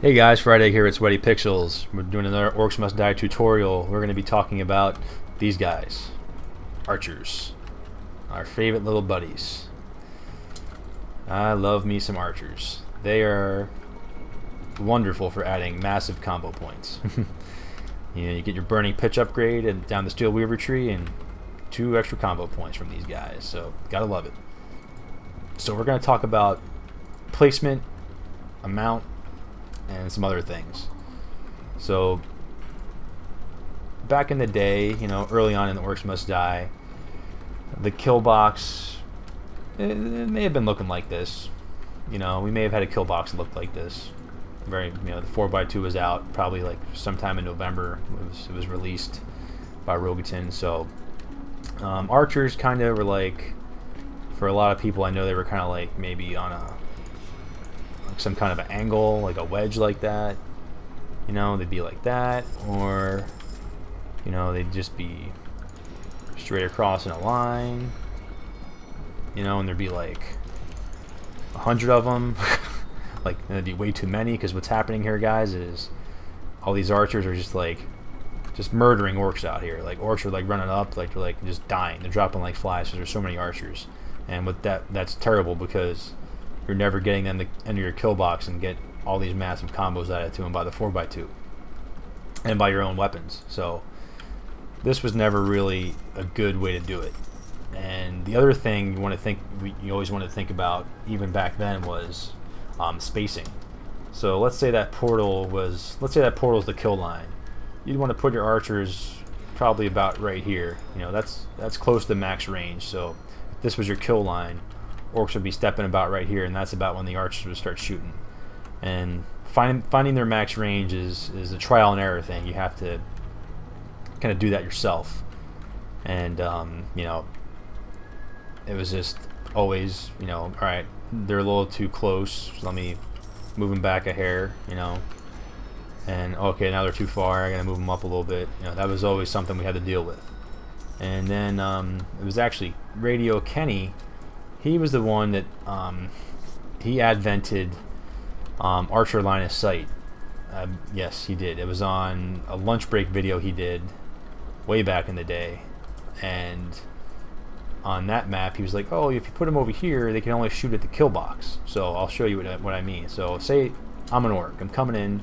Hey guys, Fryedegg here at Sweatypixels. We're doing another Orcs Must Die tutorial. We're going to be talking about these guys. Archers. Our favorite little buddies. I love me some archers. They are wonderful for adding massive combo points. You get your burning pitch upgrade and down the steel weaver tree and 2 extra combo points from these guys. So, gotta love it. So we're going to talk about placement, amount, and some other things. So back in the day, early on in the Orcs Must Die, the kill box, it may have been looking like this. We may have had a kill box that looked like this. The 4x2 was out probably like sometime in November. It was released by Rogatin. So archers kind of were like, for a lot of people I know, they were kind of like maybe on some kind of an angle, like a wedge like that. They'd be like that, or they'd just be straight across in a line, and there'd be like 100 of them. Like, there'd be way too many, because what's happening here, guys, is all these archers are just murdering orcs out here. Like, orcs are like running up, like they're like just dying. They're dropping like flies because there's so many archers. And with that's terrible, because you're never getting them to enter your kill box and get all these massive combos added to them by the 4x2 and by your own weapons. So this was never really a good way to do it. And the other thing you always want to think about, even back then, was spacing. So let's say that portal is the kill line. You'd want to put your archers probably about right here. That's close to max range. So if this was your kill line, orcs would be stepping about right here, and that's about when the archers would start shooting. And finding their max range is a trial and error thing. You have to kind of do that yourself. And it was just always, all right, they're a little too close, so let me move them back a hair, and okay, now they're too far, I gotta move them up a little bit. That was always something we had to deal with. And then it was actually Radio Kenny. He was the one that he advented Archer line of sight. Yes, he did. It was on a lunch break video he did way back in the day, and on that map he was like, oh, if you put them over here, they can only shoot at the kill box. So I'll show you what I mean. So say I'm an orc, I'm coming in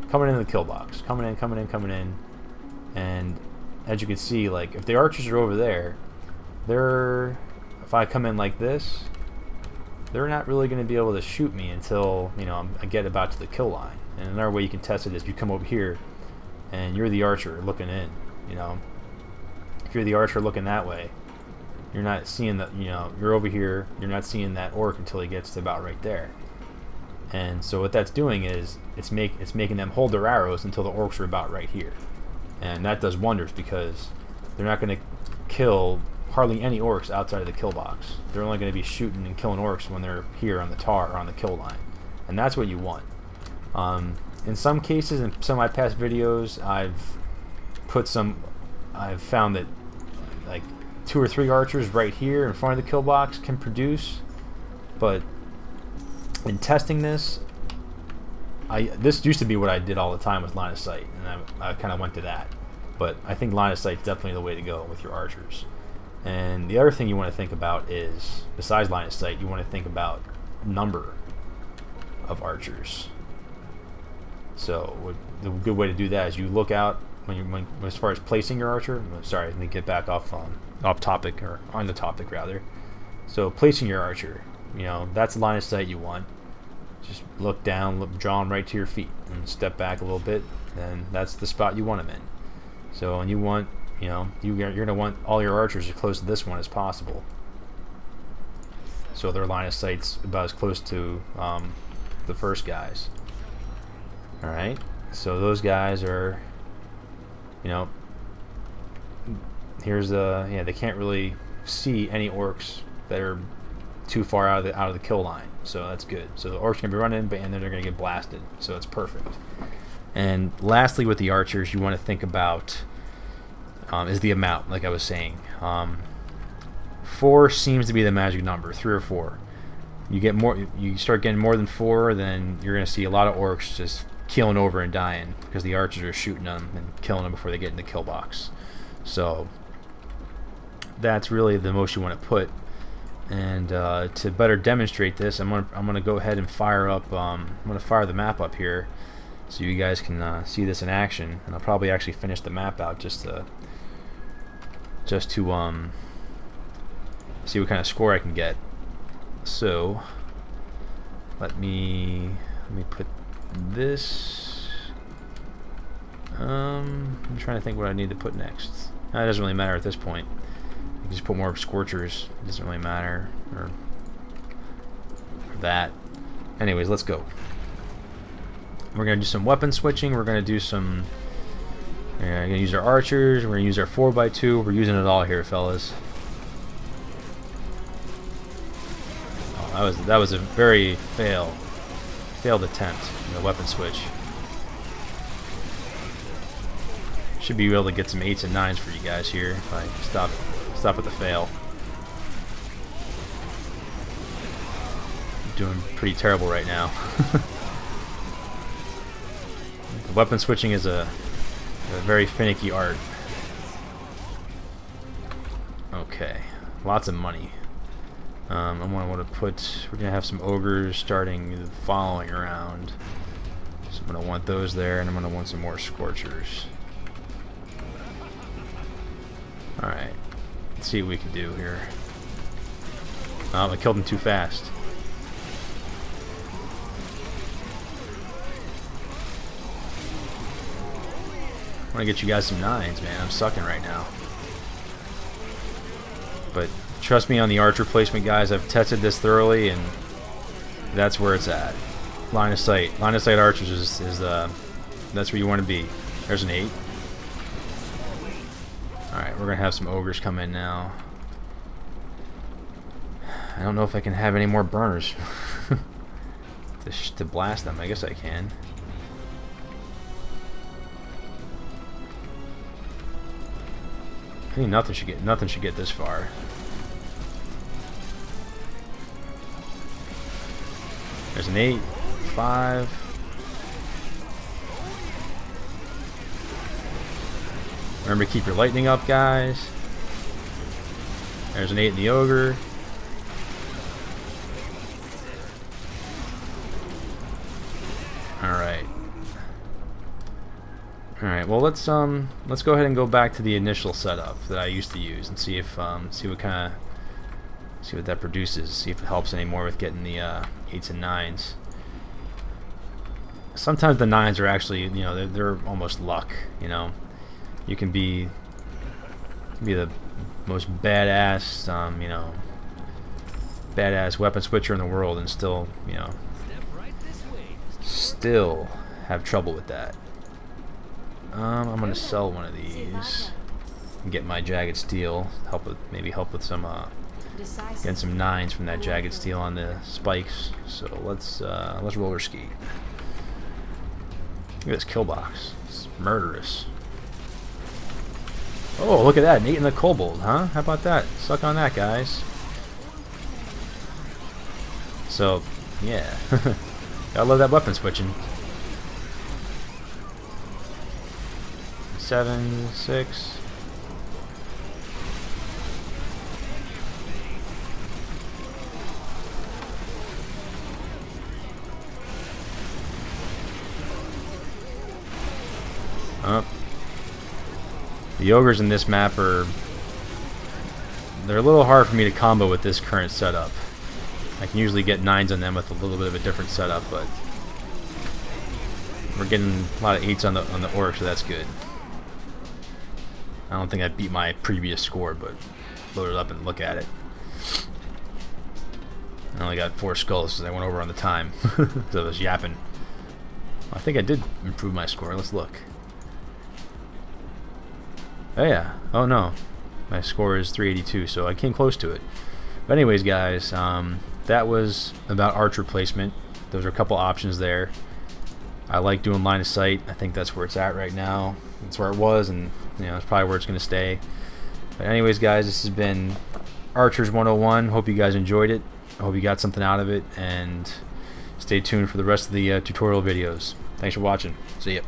the kill box, coming in, and as you can see, like, if the archers are over there, if I come in like this, they're not really going to be able to shoot me until I get about to the kill line. And another way you can test it is you come over here and you're the archer looking in. If you're the archer looking that way, you're not seeing that. You're over here, you're not seeing that orc until he gets to about right there. And so what that's doing is it's making them hold their arrows until the orcs are about right here, and that does wonders, because they're not going to kill hardly any orcs outside of the kill box. They're only going to be shooting and killing orcs when they're here on the tar or on the kill line, and that's what you want. In some cases, in some of my past videos, I've found that like 2 or 3 archers right here in front of the kill box can produce, but in testing this, this used to be what I did all the time with line of sight, and I kind of went to that. But I think line of sight is definitely the way to go with your archers. And the other thing you want to think about is, besides line of sight, you want to think about number of archers. So the good way to do that is you look out as far as placing your archer. Sorry, let me get back off topic, or on the topic rather. So placing your archer, that's the line of sight you want. Just look down, draw them right to your feet, and step back a little bit, and that's the spot you want them in. So, and you want, you're going to want all your archers as close to this one as possible, so their line of sight's about as close to the first guys. Alright, so those guys are, here's they can't really see any orcs that are too far out of the kill line, so that's good. So the orcs can be running, and then they're going to get blasted, so it's perfect. And lastly, with the archers, you want to think about is the amount, like I was saying. 4 seems to be the magic number, 3 or 4. you start getting more than 4, then you're gonna see a lot of orcs just keeling over and dying because the archers are shooting them and killing them before they get in the kill box. So that's really the most you want to put. And to better demonstrate this, I'm gonna go ahead and fire up. I'm gonna fire the map up here so you guys can see this in action. And I'll probably actually finish the map out just to see what kind of score I can get. So let me put this. I'm trying to think what I need to put next. That doesn't really matter at this point. You can just put more scorchers. It doesn't really matter, or that. Anyways, let's go. We're gonna do some weapon switching. We're gonna do some. We're gonna use our archers. We're gonna use our 4x2. We're using it all here, fellas. Oh, that was a very failed attempt. The weapon switch. Should be able to get some 8s and 9s for you guys here if I stop at the fail. I'm doing pretty terrible right now. The weapon switching is a very finicky art. Okay, lots of money. I'm gonna want to put. We're gonna have some ogres starting the following round, so I'm gonna want those there, and I'm gonna want some more scorchers. All right, let's see what we can do here. Oh, I killed him too fast. I want to get you guys some 9s, man. I'm sucking right now. But trust me on the archer placement, guys. I've tested this thoroughly, and that's where it's at. Line of sight. Line of sight archers is that's where you want to be. There's an 8. Alright, we're going to have some ogres come in now. I don't know if I can have any more burners to blast them. I guess I can. I think nothing should get this far. There's an 8, 5. Remember to keep your lightning up, guys. There's an 8 in the ogre. Alright. Alright, well let's go ahead and go back to the initial setup that I used to use and see if see what that produces, see if it helps anymore with getting the 8s and 9s. Sometimes the 9s are actually, you know, they're almost luck, you know. You can be the most badass, you know, badass weapon switcher in the world and still, you know, still have trouble with that. I'm gonna sell one of these and get my jagged steel. Maybe help with some getting some 9s from that jagged steel on the spikes. So let's roller ski. Look at this kill box. It's murderous. Oh, look at that, an 8 in the kobold, huh? How about that? Suck on that, guys. So, yeah. I love that weapon switching. 7, 6. Up. The ogres in this map they're a little hard for me to combo with this current setup. I can usually get 9s on them with a little bit of a different setup, but we're getting a lot of 8s on the orcs, so that's good. I don't think I beat my previous score, but load it up and look at it. I only got 4 skulls because I went over on the time, so I was yapping. I think I did improve my score. Let's look. Oh yeah. Oh no. My score is 382, so I came close to it. But anyways, guys, that was about archer placement. Those are a couple options there. I like doing line of sight. I think that's where it's at right now. That's where it was, and you know, it's probably where it's going to stay. But anyways, guys, this has been Archers 101. Hope you guys enjoyed it. I hope you got something out of it, and stay tuned for the rest of the tutorial videos. Thanks for watching. See ya.